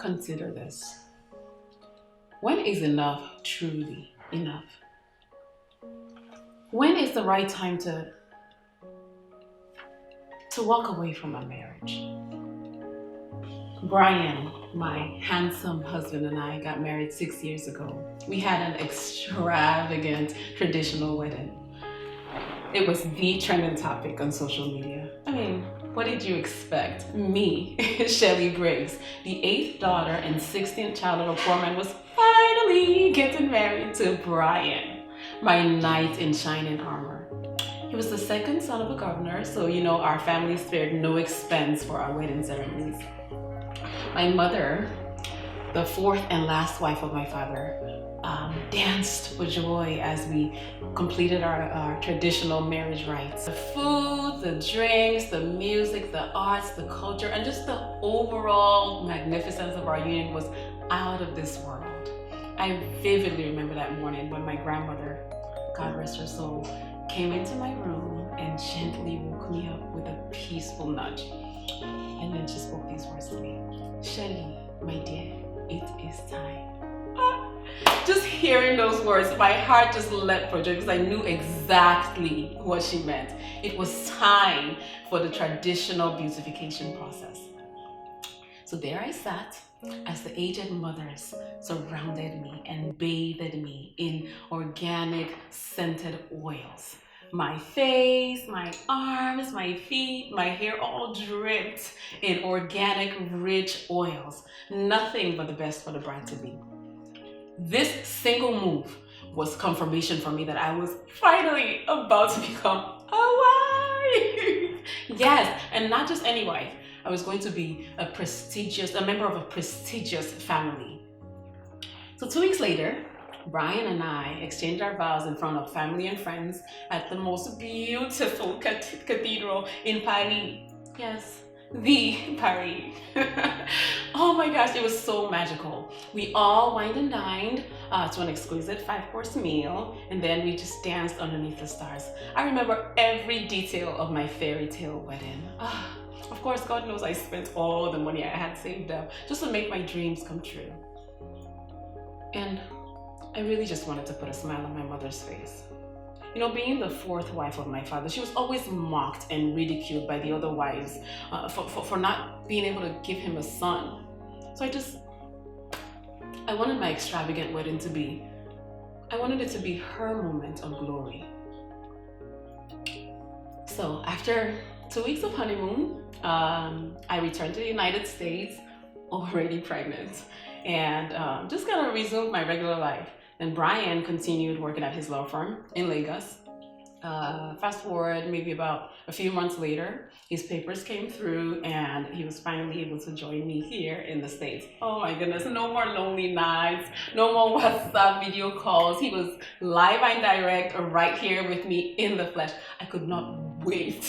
consider this. When is enough truly enough? When is the right time to walk away from a marriage? Brian, my handsome husband, and I got married 6 years ago. We had an extravagant traditional wedding. It was the trending topic on social media. I mean, what did you expect? Me, Shelly Graves, the eighth daughter and 16th child of a poor man, was finally getting married to Brian, my knight in shining armor. He was the second son of a governor, so our family spared no expense for our wedding ceremonies. My mother, the fourth and last wife of my father, danced for joy as we completed our traditional marriage rites. The food, the drinks, the music, the arts, the culture, and just the overall magnificence of our union was out of this world. I vividly remember that morning when my grandmother, God rest her soul, came into my room and gently woke me up with a peaceful nudge. And then she spoke these words to me. Shelly, my dear, it is time. Just hearing those words, my heart just leapt for joy because I knew exactly what she meant. It was time for the traditional beautification process. So there I sat as the aged mothers surrounded me and bathed me in organic scented oils. My face, my arms, my feet, my hair all dripped in organic rich oils. Nothing but the best for the bride-to-be. This single move was confirmation for me that I was finally about to become a wife. Yes, and not just any wife. I was going to be a member of a prestigious family. So 2 weeks later, Brian and I exchanged our vows in front of family and friends at the most beautiful cathedral in Paris. Yes, the Paris. Oh my gosh, it was so magical. We all wined and dined to an exquisite 5-course meal, and then we just danced underneath the stars. I remember every detail of my fairy tale wedding. Of course, God knows I spent all the money I had saved up just to make my dreams come true. And I really just wanted to put a smile on my mother's face. Being the fourth wife of my father, she was always mocked and ridiculed by the other wives for not being able to give him a son. So I wanted my extravagant wedding I wanted it to be her moment of glory. So after 2 weeks of honeymoon, I returned to the United States, already pregnant, and just kind of resumed my regular life. And Brian continued working at his law firm in Lagos. Fast forward maybe about a few months later, his papers came through and he was finally able to join me here in the States. Oh my goodness, no more lonely nights, no more WhatsApp video calls. He was live and direct right here with me in the flesh. I could not wait.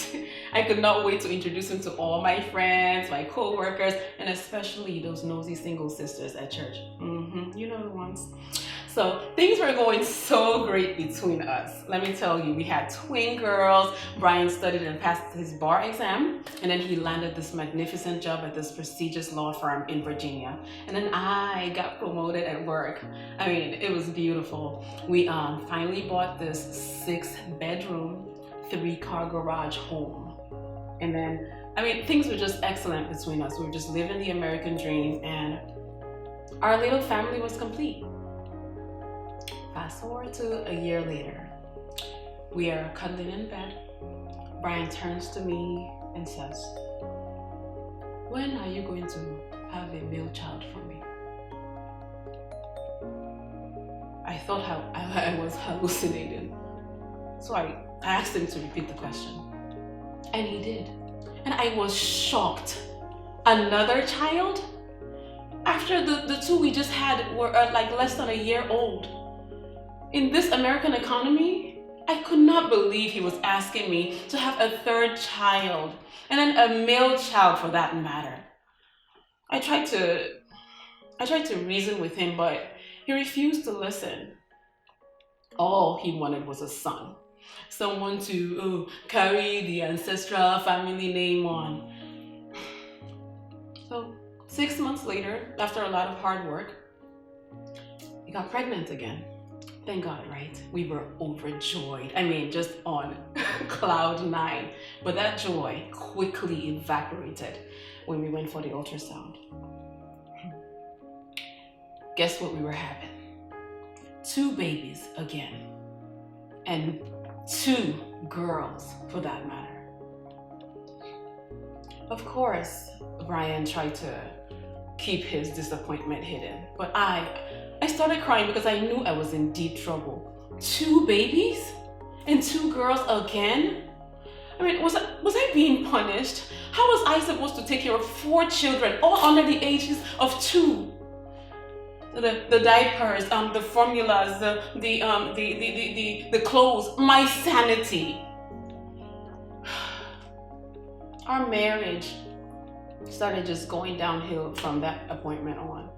I could not wait to introduce him to all my friends, my co-workers, and especially those nosy single sisters at church. You know the ones. So things were going so great between us. Let me tell you, we had twin girls. Brian studied and passed his bar exam, and then he landed this magnificent job at this prestigious law firm in Virginia. And then I got promoted at work. I mean, it was beautiful. We finally bought this 6-bedroom, 3-car garage home. And then, things were just excellent between us. We were just living the American dream, and our little family was complete. Fast forward to a year later. We are cuddling in bed. Brian turns to me and says, "When are you going to have a male child for me?" I thought I was hallucinating. So I asked him to repeat the question. And he did. And I was shocked. Another child? After the two we just had were like less than a year old. In this American economy, I could not believe he was asking me to have a third child, and then a male child for that matter. I tried to reason with him, but he refused to listen. All he wanted was a son, someone to carry the ancestral family name on. So 6 months later, after a lot of hard work, we got pregnant again. Thank God, right? We were overjoyed. I mean, just on cloud nine. But that joy quickly evaporated when we went for the ultrasound. Guess what we were having? 2 babies again. And 2 girls, for that matter. Of course, Brian tried to keep his disappointment hidden. But I started crying because I knew I was in deep trouble. 2 babies? And 2 girls again? I mean, was I being punished? How was I supposed to take care of 4 children, all under the ages of 2? The diapers, the formulas, the clothes, my sanity. Our marriage started just going downhill from that appointment on.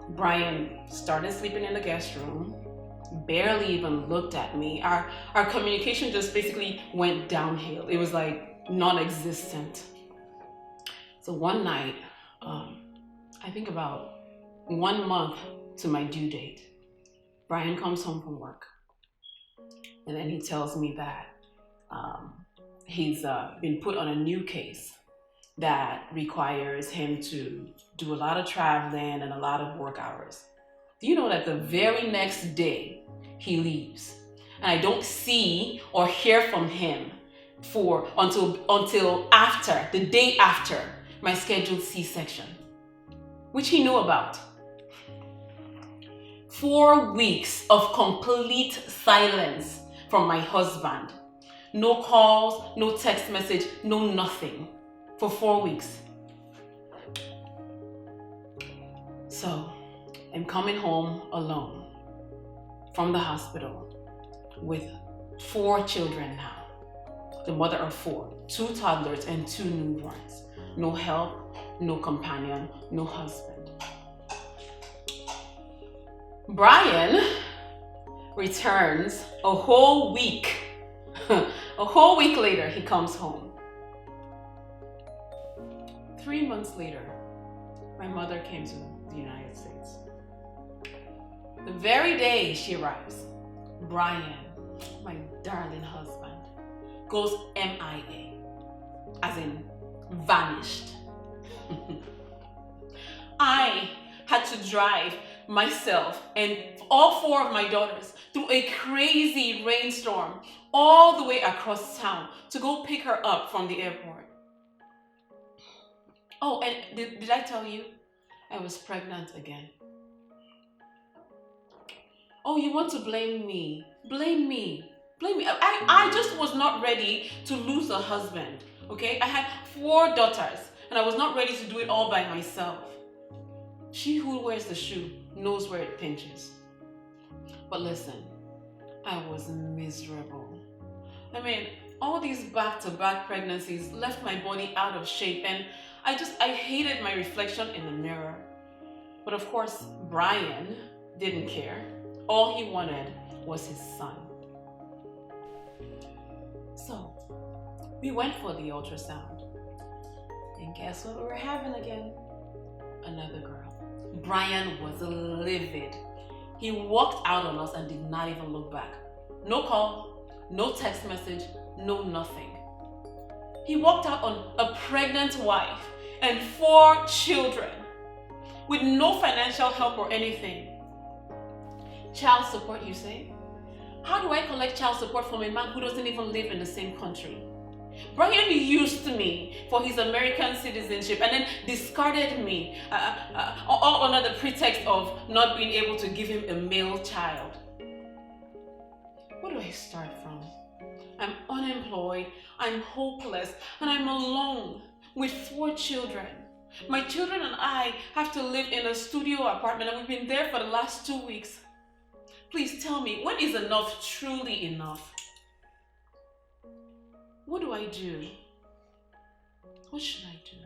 Brian started sleeping in the guest room, barely even looked at me. Our communication just basically went downhill. It was like non-existent. So one night, I think about 1 month to my due date, Brian comes home from work. And then he tells me that he's been put on a new case that requires him to do a lot of traveling and a lot of work hours. Do you know that the very next day he leaves? And I don't see or hear from him until after, the day after my scheduled C-section, which he knew about. 4 weeks of complete silence from my husband. No calls, no text message, no nothing for 4 weeks. So I'm coming home alone from the hospital with 4 children now. The mother of 4, 2 toddlers and 2 newborns. No help, no companion, no husband. Brian returns a whole week. A whole week later, he comes home. 3 months later, my mother came to the United States. The very day she arrives, Brian, my darling husband, goes MIA, as in vanished. I had to drive myself and all 4 of my daughters through a crazy rainstorm all the way across town to go pick her up from the airport. Oh, and did I tell you I was pregnant again? Oh, you want to blame me? Blame me. Blame me. I just was not ready to lose a husband, okay? I had 4 daughters and I was not ready to do it all by myself. She who wears the shoe knows where it pinches. But listen, I was miserable. I mean, all these back-to-back pregnancies left my body out of shape and I hated my reflection in the mirror. But of course, Brian didn't care. All he wanted was his son. So, we went for the ultrasound. And guess what we were having again? Another girl. Brian was livid. He walked out on us and did not even look back. No call, no text message, no nothing. He walked out on a pregnant wife and 4 children with no financial help or anything. Child support, you say? How do I collect child support from a man who doesn't even live in the same country? Brian used me for his American citizenship and then discarded me all under the pretext of not being able to give him a male child. Where do I start from? I'm unemployed, I'm hopeless, and I'm alone with 4 children. My children and I have to live in a studio apartment and we've been there for the last 2 weeks. Please tell me, when is enough truly enough? What do I do? What should I do?